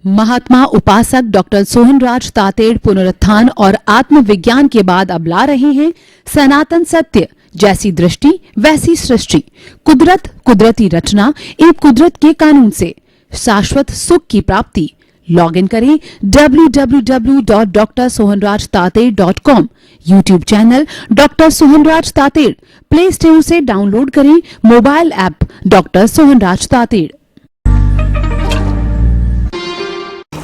महात्मा उपासक डॉक्टर सोहनराज तातेड़ पुनरुत्थान और आत्मविज्ञान के बाद अब ला रहे हैं सनातन सत्य, जैसी दृष्टि वैसी सृष्टि, कुदरत, कुदरती रचना एवं कुदरत के कानून से शाश्वत सुख की प्राप्ति। लॉग इन करें www.drsohanrajtater.com, YouTube channel doctor Sohanraj Tated, play store से डाउनलोड करें mobile app doctor Sohanraj Tated.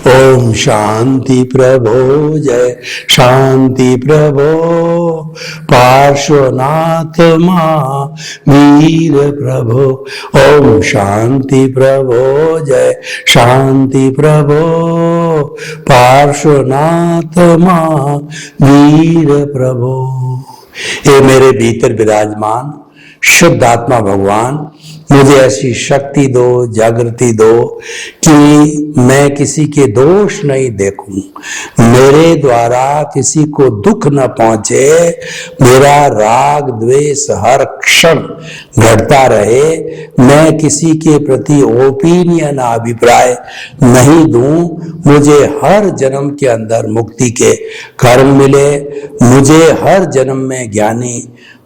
ओम शांति प्रभो, जय शांति प्रभो, पार्श्वनाथ महावीर प्रभो। ओम शांति प्रभो, जय शांति प्रभो, पार्श्वनाथ महावीर प्रभो। ये मेरे भीतर विराजमान शुद्ध आत्मा भगवान, मुझे ऐसी शक्ति दो, जागृति दो कि मैं किसी के दोष नहीं देखूं, मेरे द्वारा किसी को दुख न पहुंचे, मेरा राग द्वेष हर क्षण घटता रहे, मैं किसी के प्रति ओपिनियन अभिप्राय नहीं दूं, मुझे हर जन्म के अंदर मुक्ति के कर्म मिले, मुझे हर जन्म में ज्ञानी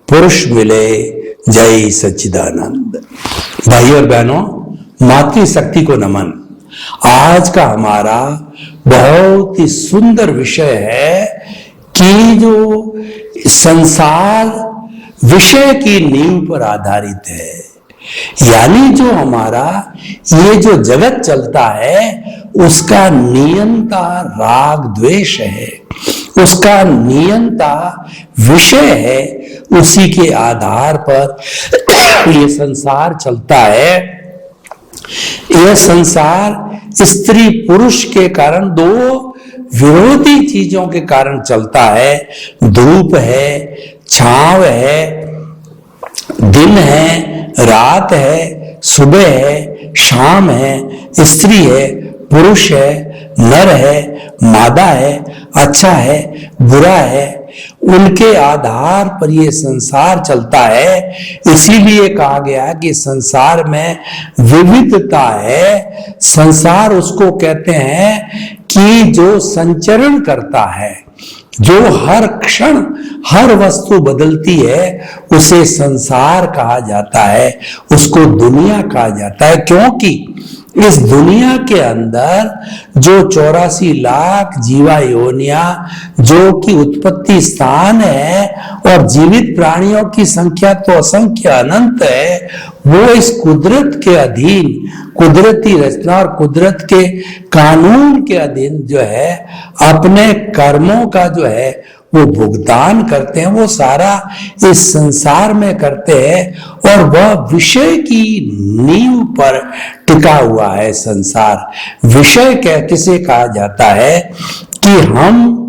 पुरुष मिले। जय सच्चिदानंद। भाई और बहनों, मातृशक्ति को नमन। आज का हमारा बहुत ही सुंदर विषय है कि जो संसार विषय की नींव पर आधारित है, यानी जो हमारा ये जो जगत चलता है उसका नियंता राग द्वेष है, उसका नियंता विषय है, उसी के आधार पर ये संसार चलता है। यह संसार स्त्री पुरुष के कारण दो विरोधी चीजों के कारण चलता है। धूप है, छांव है, दिन है, रात है, सुबह है, शाम है, स्त्री है, पुरुष है, नर है, मादा है, अच्छा है, बुरा है, उनके आधार पर ये संसार चलता है। इसीलिए कहा गया कि संसार में विविधता है। संसार उसको कहते हैं कि जो संचरण करता है, जो हर क्षण हर वस्तु बदलती है, उसे संसार कहा जाता है, उसको दुनिया कहा जाता है। क्योंकि इस दुनिया के अंदर जो 84 लाख जीवा योनिया जो कि उत्पत्ति स्थान है और जीवित प्राणियों की संख्या तो असंख्य अनंत है, वो इस कुदरत के अधीन, कुदरती रचना और कुदरत के कानून के अधीन जो है अपने कर्मों का जो है वो भुगतान करते हैं। वो सारा इस संसार में करते हैं और वह विषय की नींव पर टिका हुआ है। संसार विषय किसे कहा जाता है कि हम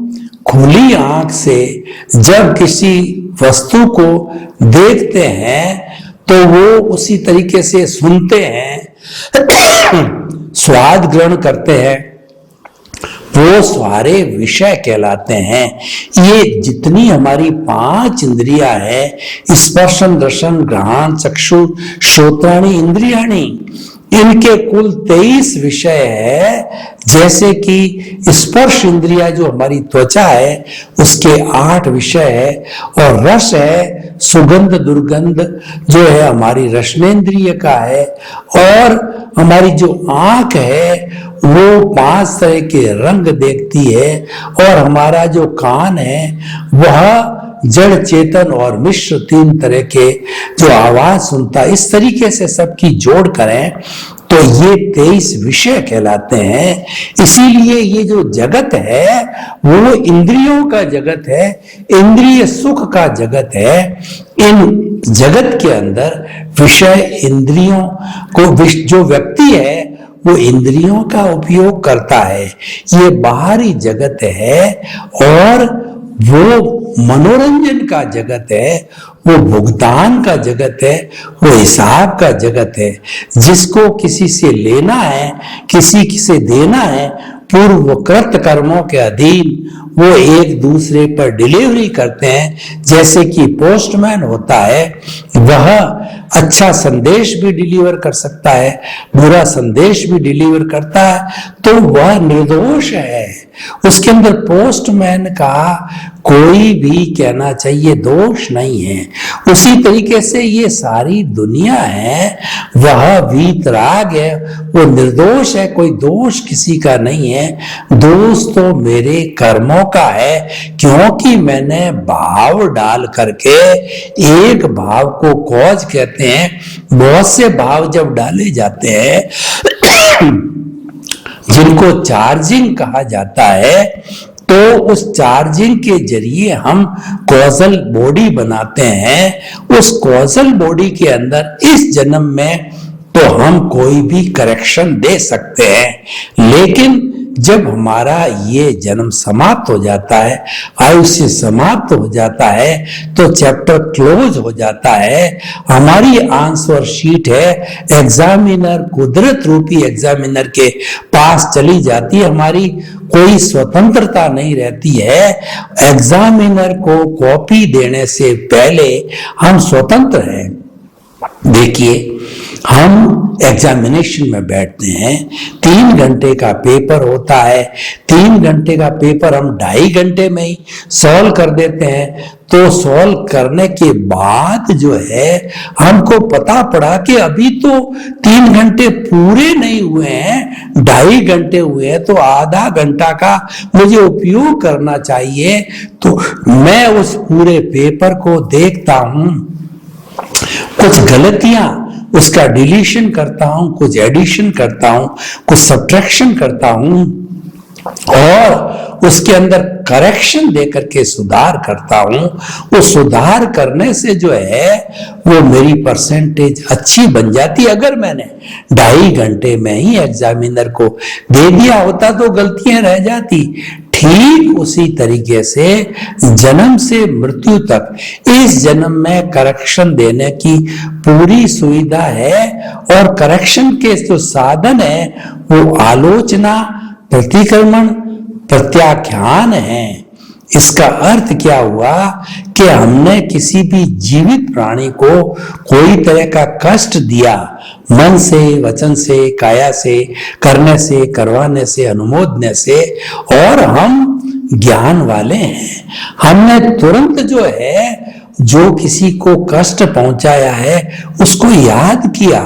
खुली आंख से जब किसी वस्तु को देखते हैं तो वो उसी तरीके से सुनते हैं, स्वाद ग्रहण करते हैं, वो सारे विषय कहलाते हैं। ये जितनी हमारी 5 इंद्रियां हैं, स्पर्शन दर्शन घ्राण चक्षु श्रोत्राणि इंद्रियाणि, इनके कुल 23 विषय है। जैसे कि स्पर्श इंद्रिया जो हमारी त्वचा है उसके 8 विषय है, और रस है, सुगंध दुर्गंध जो है हमारी रसनेन्द्रिय का है, और हमारी जो आंख है वो 5 तरह के रंग देखती है, और हमारा जो कान है वह जड़ चेतन और मिश्र 3 तरह के जो आवाज सुनता है। इस तरीके से सबकी जोड़ करें तो ये 23 विषय कहलाते हैं। इसीलिए ये जो जगत है वो इंद्रियों का जगत है, इंद्रिय सुख का जगत है। इन जगत के अंदर विषय इंद्रियों को, जो व्यक्ति है वो इंद्रियों का उपयोग करता है, ये बाहरी जगत है, और वो मनोरंजन का जगत है, वो भुगतान का जगत है, वो हिसाब का जगत है। जिसको किसी से लेना है, किसी से देना है, पूर्वकृत कर्मों के अधीन वो एक दूसरे पर डिलीवरी करते हैं। जैसे कि पोस्टमैन होता है, वह अच्छा संदेश भी डिलीवर कर सकता है, बुरा संदेश भी डिलीवर करता है, तो वह निर्दोष है। उसके अंदर पोस्टमैन का कोई भी कहना चाहिए दोष नहीं है। उसी तरीके से ये सारी दुनिया है, वह वीतराग है, वो निर्दोष है, कोई दोष किसी का नहीं है। दोष तो मेरे कर्मों का है, क्योंकि मैंने भाव डाल करके, एक भाव को कॉज कहते हैं, बहुत से भाव जब डाले जाते हैं जिनको चार्जिंग कहा जाता है, तो उस चार्जिंग के जरिए हम कॉजल बॉडी बनाते हैं। उस कॉजल बॉडी के अंदर इस जन्म में तो हम कोई भी करेक्शन दे सकते हैं, लेकिन जब हमारा ये जन्म समाप्त हो जाता है, आयुष्य समाप्त हो जाता है, तो चैप्टर क्लोज हो जाता है। हमारी आंसर शीट है, एग्जामिनर कुदरत रूपी एग्जामिनर के पास चली जाती है। हमारी कोई स्वतंत्रता नहीं रहती है। एग्जामिनर को कॉपी देने से पहले हम स्वतंत्र हैं। देखिए, हम एग्जामिनेशन में बैठते हैं, 3 घंटे का पेपर होता है। 3 घंटे का पेपर हम 2.5 घंटे में ही सॉल्व कर देते हैं। तो सॉल्व करने के बाद जो है हमको पता पड़ा कि अभी तो 3 घंटे पूरे नहीं हुए हैं, 2.5 घंटे हुए हैं, तो आधा घंटा का मुझे उपयोग करना चाहिए। तो मैं उस पूरे पेपर को देखता हूं, कुछ गलतियां, उसका डिलीशन करता हूं, कुछ एडिशन करता हूं, कुछ सब्ट्रैक्शन करता हूं, और उसके अंदर करेक्शन देकर के सुधार करता हूं। वो सुधार करने से जो है वो मेरी परसेंटेज अच्छी बन जाती। अगर मैंने 2.5 घंटे में ही एग्जामिनर को दे दिया होता तो गलतियां रह जाती। ठीक उसी तरीके से जन्म से मृत्यु तक इस जन्म में करेक्शन देने की पूरी सुविधा है, और करेक्शन के जो साधन है वो आलोचना, प्रतिक्रमण, प्रत्याख्यान है। इसका अर्थ क्या हुआ कि हमने किसी भी जीवित प्राणी को कोई तरह का कष्ट दिया, मन से, वचन से, काया से, करने से, करवाने से, अनुमोदने से, और हम ज्ञान वाले हैं। हमने तुरंत जो है, जो किसी को कष्ट पहुंचाया है उसको याद किया,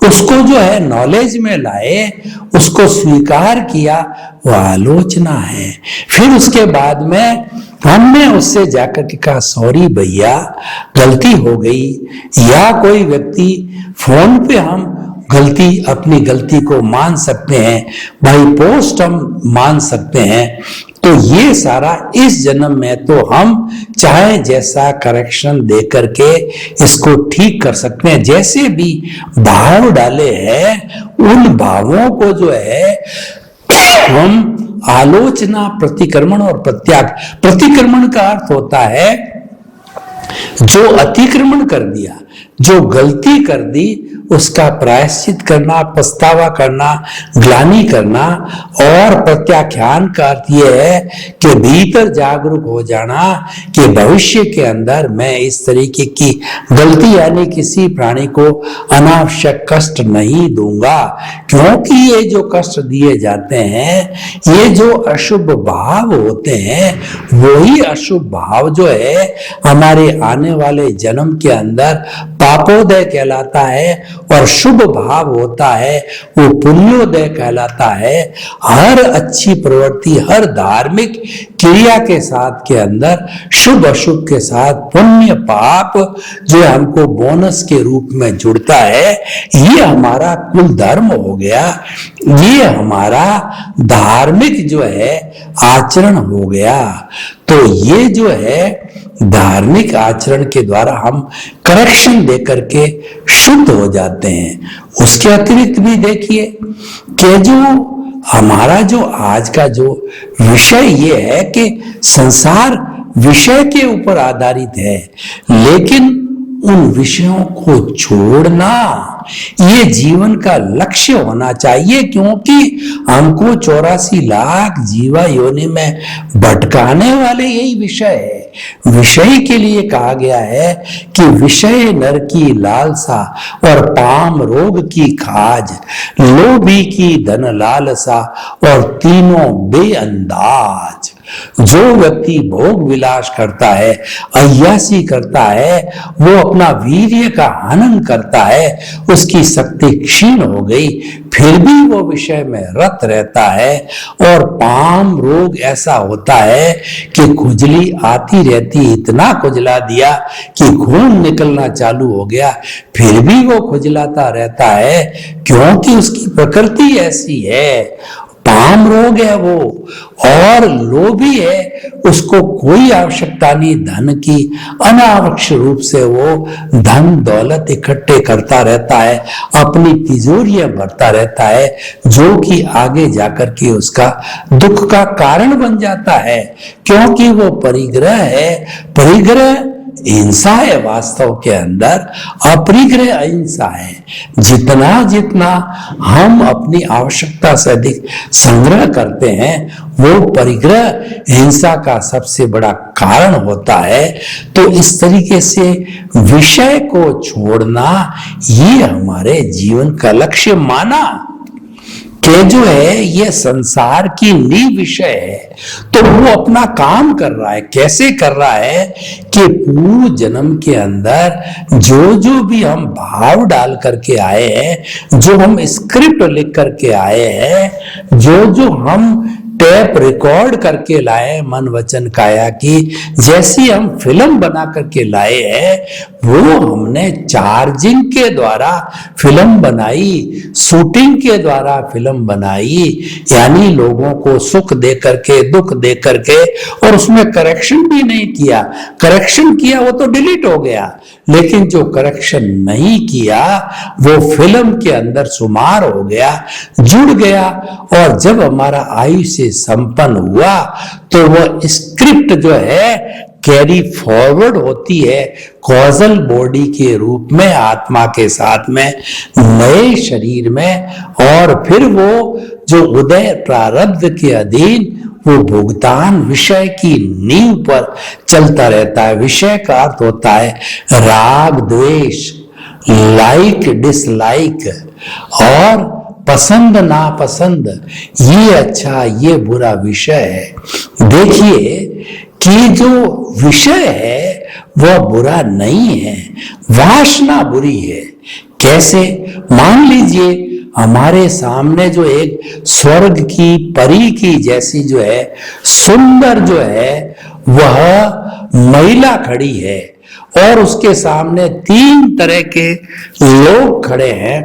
उसको जो है नॉलेज में लाए, उसको स्वीकार किया, वो आलोचना है। फिर उसके बाद में हमने उससे जाकर के कहा सॉरी भैया, गलती हो गई, या कोई व्यक्ति फोन पे हम गलती, अपनी गलती को मान सकते हैं, बाई पोस्ट हम मान सकते हैं। तो ये सारा इस जन्म में तो हम चाहे जैसा करेक्शन दे करके इसको ठीक कर सकते हैं। जैसे भी भाव डाले हैं, उन भावों को जो है हम आलोचना, प्रतिक्रमण और प्रत्याग। प्रतिक्रमण का अर्थ होता है जो अतिक्रमण कर दिया, जो गलती कर दी, उसका प्रायश्चित करना, पछतावा करना, ग्लानि करना। और प्रत्याख्यान का अर्थ यह है कि भीतर जागरूक हो जाना कि भविष्य के अंदर मैं इस तरीके की गलती, यानी किसी प्राणी को अनावश्यक कष्ट नहीं दूंगा, क्योंकि ये जो कष्ट दिए जाते हैं, ये जो अशुभ भाव होते हैं, वही अशुभ भाव जो है हमारे आने वाले जन्म के अंदर पापोदय कहलाता है, और शुभ भाव होता है वो पुण्योदय कहलाता है। हर अच्छी प्रवृत्ति, हर धार्मिक क्रिया के साथ के अंदर शुभ अशुभ के साथ पुण्य पाप जो हमको बोनस के रूप में जुड़ता है, ये हमारा कुल धर्म हो गया, ये हमारा धार्मिक जो है आचरण हो गया। तो ये जो है धार्मिक आचरण के द्वारा हम करेक्शन देकर के शुद्ध हो जाते हैं। उसके अतिरिक्त भी देखिए कि जो हमारा जो आज का जो विषय ये है कि संसार विषय के ऊपर आधारित है, लेकिन उन विषयों को छोड़ना ये जीवन का लक्ष्य होना चाहिए, क्योंकि हमको 84 लाख जीवा योनि में भटकाने वाले यही विषय है। विषय के लिए कहा गया है कि विषय नर की लालसा और पाम रोग की खाज, लोभी की धन लालसा और तीनों बेअंदाज। जो व्यक्ति भोग विलास करता है, अय्यासी करता है, वो अपना वीर्य का हनन करता है, उसकी शक्ति क्षीण हो गई, फिर भी वो विषय में रत रहता है। और पाम रोग ऐसा होता है कि खुजली आती रहती, इतना खुजला दिया कि खून निकलना चालू हो गया, फिर भी वो खुजलाता रहता है, क्योंकि उसकी प्रकृति ऐसी है। पाम रोग है वो, और लोभी है, उसको कोई आवश्यकता नहीं धन की, अनावश्यक रूप से वो धन दौलत इकट्ठे करता रहता है, अपनी तिजोरियां भरता रहता है, जो कि आगे जाकर के उसका दुख का कारण बन जाता है, क्योंकि वो परिग्रह है। परिग्रह हिंसा है, वास्तव के अंदर अपरिग्रह अहिंसा है। जितना जितना हम अपनी आवश्यकता से अधिक संग्रह करते हैं, वो परिग्रह हिंसा का सबसे बड़ा कारण होता है। तो इस तरीके से विषय को छोड़ना ये हमारे जीवन का लक्ष्य माना कि जो है ये संसार की नींव विषय है। तो वो अपना काम कर रहा है, कैसे कर रहा है कि पूर्व जन्म के अंदर जो जो भी हम भाव डाल करके आए हैं, जो हम स्क्रिप्ट लिख करके आए हैं, जो जो हम टेप रिकॉर्ड करके लाए मन वचन काया की, जैसी हम फिल्म बना करके लाए हैं, वो हमने चार्जिंग के द्वारा फिल्म बनाई, शूटिंग के द्वारा फिल्म बनाई, यानी लोगों को सुख दे करके दुख दे करके, और उसमें करेक्शन भी नहीं किया। करेक्शन किया वो तो डिलीट हो गया, लेकिन जो करेक्शन नहीं किया वो फिल्म के अंदर शुमार हो गया, जुड़ गया। और जब हमारा आयुष्य संपन्न हुआ तो वह स्क्रिप्ट जो है कैरी फॉरवर्ड होती है कॉजल बॉडी के रूप में, आत्मा के साथ में, नए शरीर में, और फिर वो जो उदय प्रारब्ध के अधीन वो भुगतान विषय की नींव पर चलता रहता है। विषय का अर्थ होता है राग द्वेष, लाइक डिसलाइक, और पसंद नापसंद, ये अच्छा ये बुरा विषय है। देखिए कि जो विषय है वह बुरा नहीं है, वासना बुरी है। कैसे? मान लीजिए हमारे सामने जो एक स्वर्ग की परी की जैसी जो है सुंदर जो है वह महिला खड़ी है, और उसके सामने 3 तरह के लोग खड़े हैं।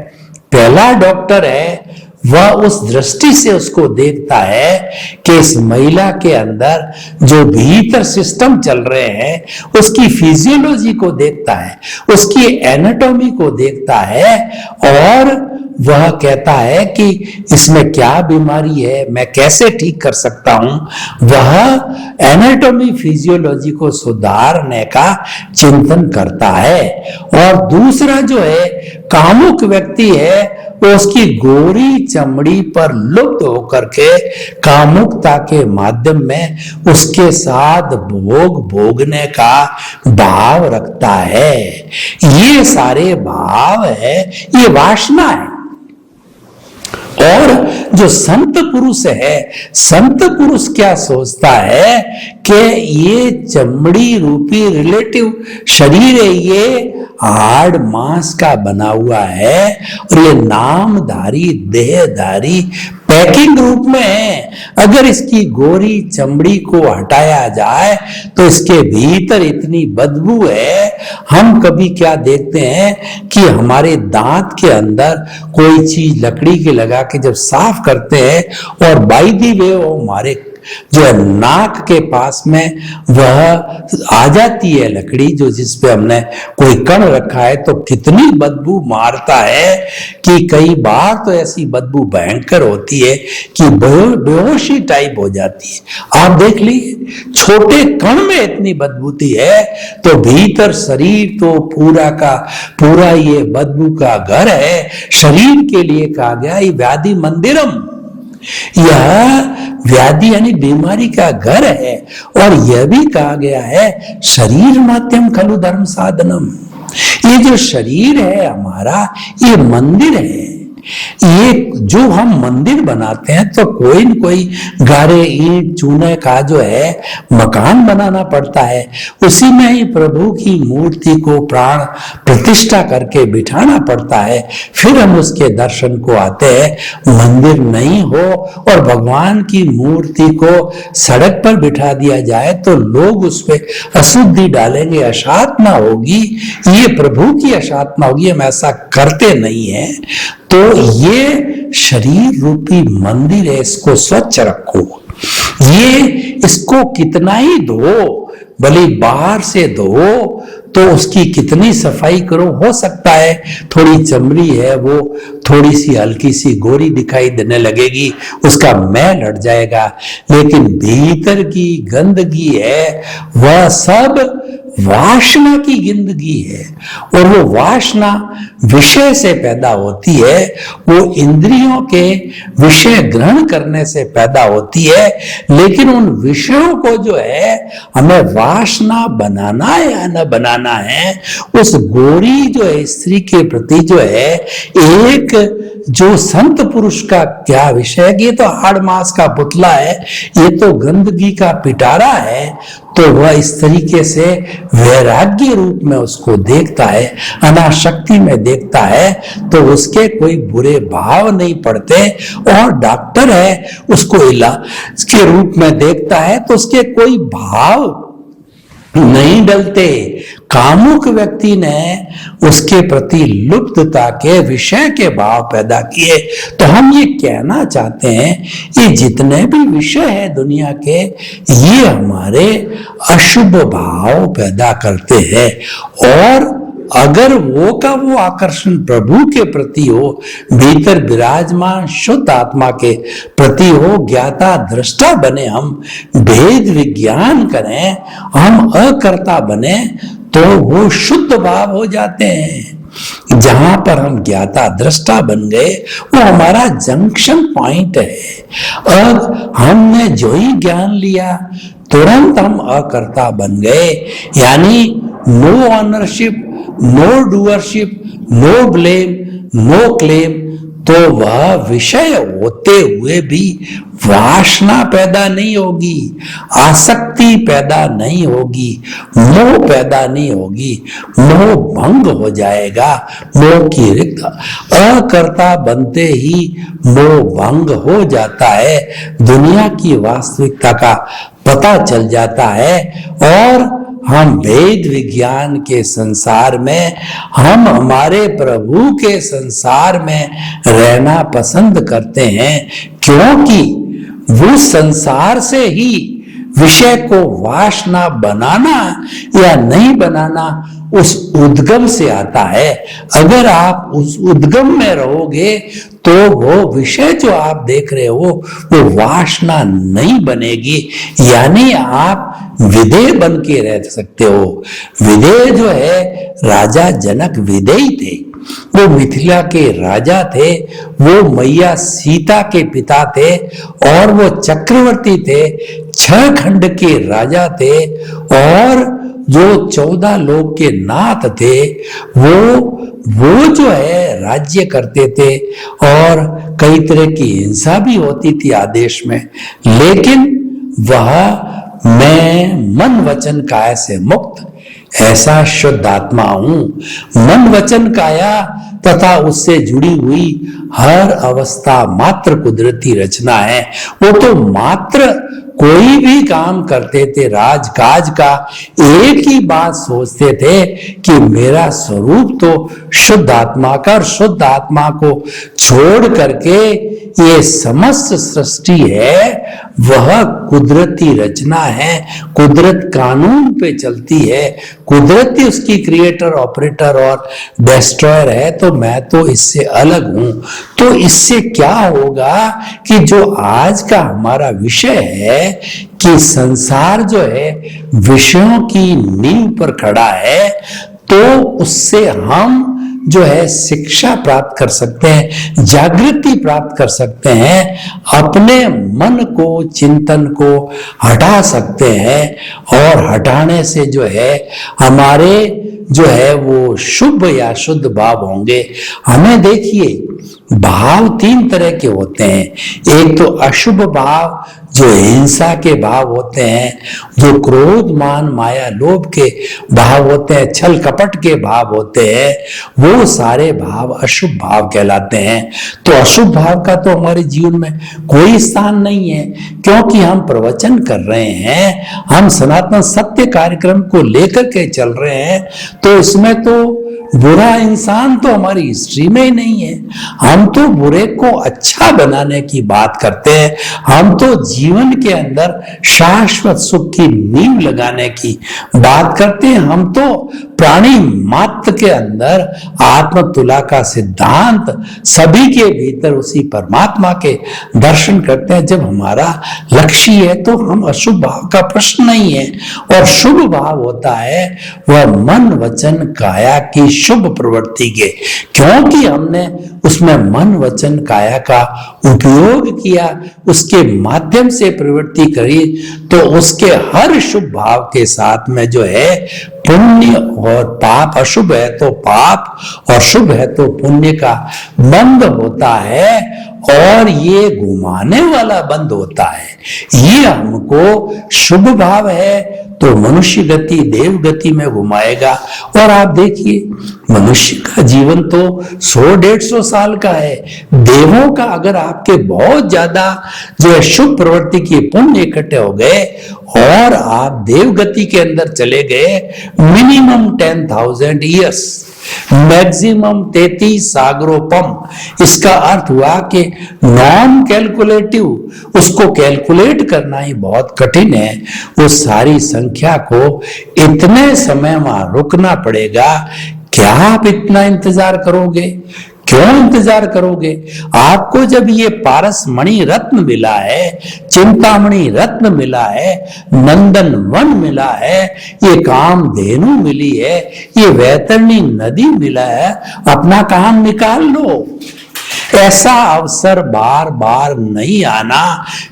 पहला डॉक्टर है, वह उस दृष्टि से उसको देखता है कि इस महिला के अंदर जो भीतर सिस्टम चल रहे हैं, उसकी फिजियोलॉजी को देखता है, उसकी एनाटॉमी को देखता है, और वह कहता है कि इसमें क्या बीमारी है, मैं कैसे ठीक कर सकता हूं। वह एनाटॉमी फिजियोलॉजी को सुधारने का चिंतन करता है। और दूसरा जो है कामुक व्यक्ति है, वो उसकी गोरी चमड़ी पर लुप्त होकर के कामुकता के माध्यम में उसके साथ भोग भोगने का भाव रखता है। ये सारे भाव है, ये वासना है। और जो संत पुरुष है, संत पुरुष क्या सोचता है कि ये चमड़ी रूपी रिलेटिव शरीर है, ये हाड़ मांस का बना हुआ है, और ये नामधारी देहधारी पैकिंग रूप में है। अगर इसकी गोरी चमड़ी को हटाया जाए तो इसके भीतर इतनी बदबू है। हम कभी क्या देखते हैं कि हमारे दांत के अंदर कोई चीज लकड़ी के लगा के जब साफ करते हैं, और बाई दी वे वो हमारे जो है नाक के पास में वह आ जाती है लकड़ी, जो जिस पे हमने कोई कण रखा है, तो कितनी बदबू मारता है कि कई बार तो ऐसी बदबू भयंकर होती है कि बेहोशी टाइप हो जाती है। आप देख लीजिए, छोटे कण में इतनी बदबूती है, तो भीतर शरीर तो पूरा का पूरा ये बदबू का घर है। शरीर के लिए कहा गया ये व्याधि मंदिरम, यह व्याधि यानी बीमारी का घर है। और यह भी कहा गया है शरीर माध्यम खलु धर्म साधनम, ये जो शरीर है हमारा ये मंदिर है। ये जो हम मंदिर बनाते हैं तो कोई न कोई गारे ईंट चूने का जो है मकान बनाना पड़ता है, उसी में ही प्रभु की मूर्ति को प्राण प्रतिष्ठा करके बिठाना पड़ता है, फिर हम उसके दर्शन को आते हैं। मंदिर नहीं हो और भगवान की मूर्ति को सड़क पर बिठा दिया जाए तो लोग उस पर अशुद्धि डालेंगे, अशात्मा होगी, ये प्रभु की अशात्मा होगी। हम ऐसा करते नहीं है। तो ये शरीर रूपी मंदिर है, इसको स्वच्छ रखो। ये इसको कितना ही धो, भले बाहर से धो तो उसकी कितनी सफाई करो, हो सकता है थोड़ी चमड़ी है वो थोड़ी सी हल्की सी गोरी दिखाई देने लगेगी, उसका मैल हट जाएगा, लेकिन भीतर की गंदगी है वह सब वासना की जिंदगी है। और वो वासना विषय से पैदा होती है, वो इंद्रियों के विषय ग्रहण करने से पैदा होती है। लेकिन उन विषयों को जो है हमें वासना बनाना है या न बनाना है, उस गोरी जो है स्त्री के प्रति जो है एक जो संत पुरुष का क्या विषय है, ये तो हाड़ मांस का पुतला है, ये तो गंदगी का पिटारा है, तो वह इस तरीके से वैराग्य रूप में उसको देखता है, अनाशक्ति में देखता है, तो उसके कोई बुरे भाव नहीं पड़ते। और डॉक्टर है उसको इलाज के रूप में देखता है तो उसके कोई भाव नहीं डलते। कामुक व्यक्ति ने उसके प्रति लुप्तता के विषय के भाव पैदा किए। तो हम ये कहना चाहते हैं ये जितने भी विषय है दुनिया के, ये हमारे अशुभ भाव पैदा करते हैं। और अगर वो का वो आकर्षण प्रभु के प्रति हो, भीतर विराजमान शुद्ध आत्मा के प्रति हो, ज्ञाता दृष्टा बने, हम भेद विज्ञान करें, हम अकर्ता बने, तो वो शुद्ध भाव हो जाते हैं। जहां पर हम ज्ञाता दृष्टा बन गए वो हमारा जंक्शन पॉइंट है। अब हमने जो ही ज्ञान लिया तुरंत हम अकर्ता बन गए, यानी no ownership, no doership, no blame, no claim. तो वह विषय होते हुए भी वासना पैदा नहीं होगी, आसक्ति पैदा नहीं होगी, मोह पैदा नहीं होगी, मोह भंग हो जाएगा। मोह की रिक्त अकर्ता बनते ही मोह भंग हो जाता है, दुनिया की वास्तविकता का पता चल जाता है। और हम वेद विज्ञान के संसार में, हम हमारे प्रभु के संसार में रहना पसंद करते हैं, क्योंकि वो संसार से ही विषय को वासना बनाना या नहीं बनाना उस उद्गम से आता है। अगर आप उस उद्गम में रहोगे तो वो विषय जो आप देख रहे हो वो वासना नहीं बनेगी, यानी आप विधेय बन के रह सकते हो। विधेय जो है राजा जनक विधेय थे, वो मिथिला के राजा थे, वो मैया सीता के पिता थे और वो चक्रवर्ती थे, 6 खंड के राजा थे और जो 14 लोक के नाथ थे, वो जो है राज्य करते थे और कई तरह की हिंसा भी होती थी आदेश में, लेकिन वह मैं मन वचन काया से मुक्त ऐसा शुद्ध आत्मा हूं। मन वचन काया तथा उससे जुड़ी हुई हर अवस्था मात्र कुदरती रचना है। वो तो मात्र कोई भी काम करते थे राजकाज का, एक ही बात सोचते थे कि मेरा स्वरूप तो शुद्ध आत्मा का, और शुद्ध आत्मा को छोड़ करके ये समस्त सृष्टि है वह कुदरती रचना है, कुदरत कानून पे चलती है, कुदरत ही उसकी क्रिएटर, ऑपरेटर और डिस्ट्रॉयर है, तो मैं तो इससे अलग हूं। तो इससे क्या होगा कि जो आज का हमारा विषय है कि संसार जो है विषयों की नींव पर खड़ा है, तो उससे हम जो है शिक्षा प्राप्त कर सकते हैं, जागृति प्राप्त कर सकते हैं, अपने मन को, चिंतन को हटा सकते हैं, और हटाने से जो है हमारे जो है वो शुभ या शुद्ध भाव होंगे। हमें देखिए भाव तीन तरह के होते हैं। एक तो अशुभ भाव जो हिंसा के भाव होते हैं, जो क्रोध, मान, माया, लोभ के भाव होते हैं, छल कपट के भाव होते हैं, वो सारे भाव अशुभ भाव कहलाते हैं। तो अशुभ भाव का तो हमारे जीवन में कोई स्थान नहीं है, क्योंकि हम प्रवचन कर रहे हैं, हम सनातन सत्य कार्यक्रम को लेकर के चल रहे हैं, तो इसमें तो बुरा इंसान तो हमारी हिस्ट्री में ही नहीं है। हम तो बुरे को अच्छा बनाने की बात करते हैं, हम तो जीवन के अंदर शाश्वत सुख की नींव लगाने की बात करते हैं, हम तो प्राणी मात्र के अंदर आत्म तुला का सिद्धांत, सभी के भीतर उसी परमात्मा के दर्शन करते हैं। जब हमारा लक्ष्य है तो हम अशुभ भाव का प्रश्न नहीं है, और शुभ भाव होता है वह मन, वचन, काया की शुभ प्रवृत्ति के, क्योंकि हमने उसमें मन, वचन, काया का उपयोग किया, उसके माध्यम से प्रवृत्ति करी, तो उसके हर शुभ भाव के साथ में जो है पुण्य और पाप, अशुभ है तो पाप और शुभ है तो पुण्य का बंध होता है, और ये घुमाने वाला बंध होता है। ये हमको शुभ भाव है तो मनुष्य गति, देव गति में घुमाएगा। और आप देखिए मनुष्य का जीवन तो 100-150 साल का है, देवों का अगर आपके बहुत ज्यादा जो है शुभ प्रवृत्ति के पुण्य इकट्ठे हो गए और आप देव गति के अंदर चले गए, मिनिमम 10,000 ईयर्स, मैक्सिमम 33 सागरोपम। इसका अर्थ हुआ कि नॉन कैलकुलेटिव, उसको कैलकुलेट करना ही बहुत कठिन है। उस सारी संख्या को इतने समय में रुकना पड़ेगा। क्या आप इतना इंतजार करोगे? क्यों इंतजार करोगे? आपको जब ये पारस मणि रत्न मिला है, चिंतामणि रत्न मिला है, नंदन वन मिला है, ये कामधेनु मिली है, ये वैतरणी नदी मिला है, अपना काम निकाल लो। ऐसा अवसर बार बार नहीं आना,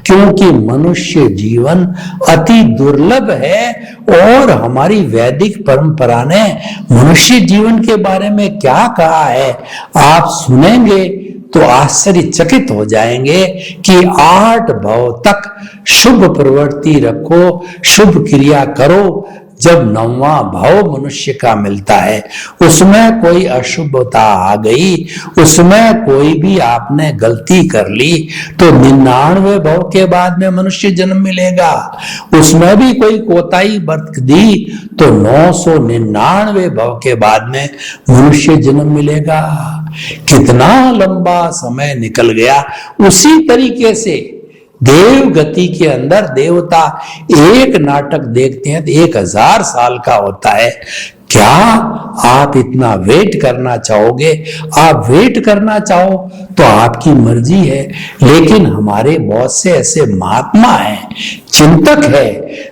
क्योंकि मनुष्य जीवन अति दुर्लभ है। और हमारी वैदिक परंपरा ने मनुष्य जीवन के बारे में क्या कहा है आप सुनेंगे तो आश्चर्यचकित हो जाएंगे कि 8 भव तक शुभ प्रवृत्ति रखो, शुभ क्रिया करो। जब 9वां भाव मनुष्य का मिलता है, उसमें कोई अशुभता आ गई, उसमें कोई भी आपने गलती कर ली, तो 99 भाव के बाद में मनुष्य जन्म मिलेगा। उसमें भी कोई कोताही बरत दी तो 999 भाव के बाद में मनुष्य जन्म मिलेगा। कितना लंबा समय निकल गया। उसी तरीके से देव गति के अंदर देवता एक नाटक देखते हैं तो 1000 साल का होता है। क्या आप इतना वेट करना चाहोगे? आप वेट करना चाहो तो आपकी मर्जी है, लेकिन हमारे बहुत से ऐसे महात्मा हैं, चिंतक है,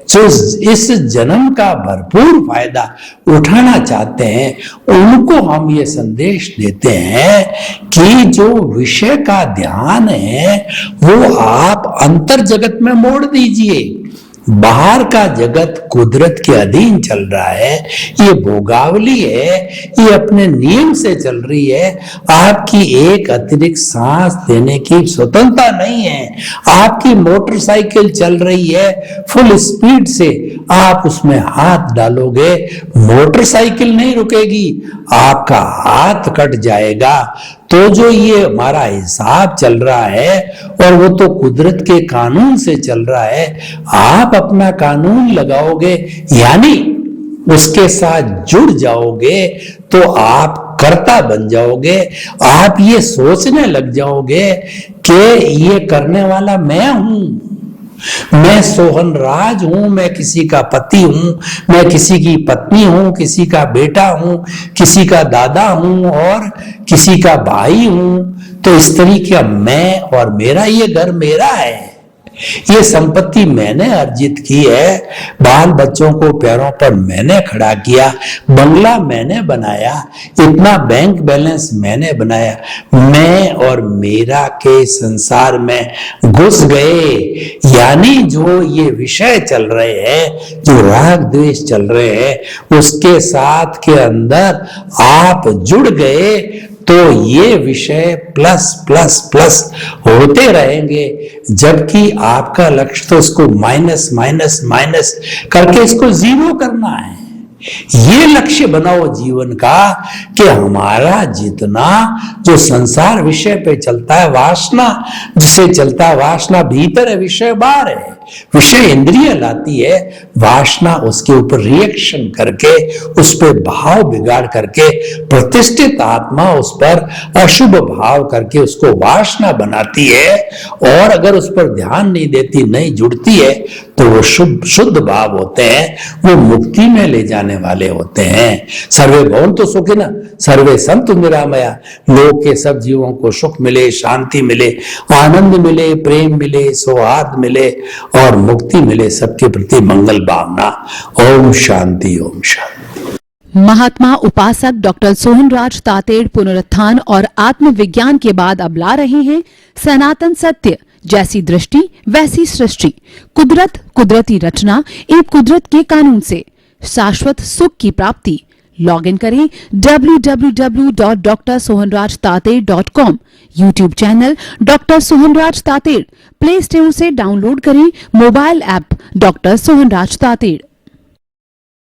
जो इस जन्म का भरपूर फायदा उठाना चाहते हैं। उनको हम ये संदेश देते हैं कि जो विषय का ध्यान है वो आप अंतर जगत में मोड़ दीजिए। बाहर का जगत कुदरत के अधीन चल रहा है, ये भोगावली है, ये अपने नियम से चल रही है। आपकी एक अतिरिक्त सांस देने की स्वतंत्रता नहीं है। आपकी मोटरसाइकिल चल रही है फुल स्पीड से, आप उसमें हाथ डालोगे, मोटरसाइकिल नहीं रुकेगी, आपका हाथ कट जाएगा। तो जो ये हमारा हिसाब चल रहा है और वो तो कुदरत के कानून से चल रहा है, आप अपना कानून लगाओगे यानी उसके साथ जुड़ जाओगे तो आप कर्ता बन जाओगे। आप ये सोचने लग जाओगे कि ये करने वाला मैं हूं, मैं सोहन राज हूं, मैं किसी का पति हूं, मैं किसी की पत्नी हूं, किसी का बेटा हूं, किसी का दादा हूं और किसी का भाई हूं। तो इस तरीके मैं और मेरा, ये घर मेरा है, ये संपत्ति मैंने अर्जित की है, बाल बच्चों को पैरों पर मैंने खड़ा किया, बंगला मैंने बनाया, इतना बैंक बैलेंस मैंने बनाया। मैं और मेरा के संसार में घुस गए, यानी जो ये विषय चल रहे हैं, जो राग द्वेष चल रहे हैं, उसके साथ के अंदर आप जुड़ गए तो ये विषय प्लस प्लस प्लस होते रहेंगे, जबकि आपका लक्ष्य तो उसको माइनस माइनस माइनस करके इसको जीरो करना है। ये लक्ष्य बनाओ जीवन का कि हमारा जितना जो संसार विषय पे चलता है, वासना जिसे चलता है, वासना भीतर है, विषय बाहर है, विषय इंद्रिय लाती है, वासना उसके ऊपर रिएक्शन करके उस पर भाव बिगाड़ करके प्रतिष्ठित आत्मा उस पर अशुभ भाव करके उसको वासना बनाती है, और अगर उस पर ध्यान नहीं देती, नहीं जुड़ती है, तो वो शुद्ध भाव होते हैं, वो मुक्ति में ले जाने वाले होते हैं। सर्वे भवन्तु सुखिनः सर्वे सन्तु निरामया, लोक के सब जीवों को सुख मिले, शांति मिले, आनंद मिले, प्रेम मिले, सौहार्द मिले और मुक्ति मिले, सबके प्रति मंगल भावना। ओम शांति, ओम शांति। महात्मा उपासक डॉक्टर सोहनराज तातेड़ पुनरुत्थान और आत्मविज्ञान के बाद अब ला रहे हैं सनातन सत्य, जैसी दृष्टि वैसी सृष्टि, कुदरत कुदरती रचना एवं कुदरत के कानून से शाश्वत सुख की प्राप्ति। लॉग इन करें www.drsohanrajtater.com, YouTube channel doctor Sohanraj Tated, play store से डाउनलोड करें mobile app doctor Sohanraj Tated.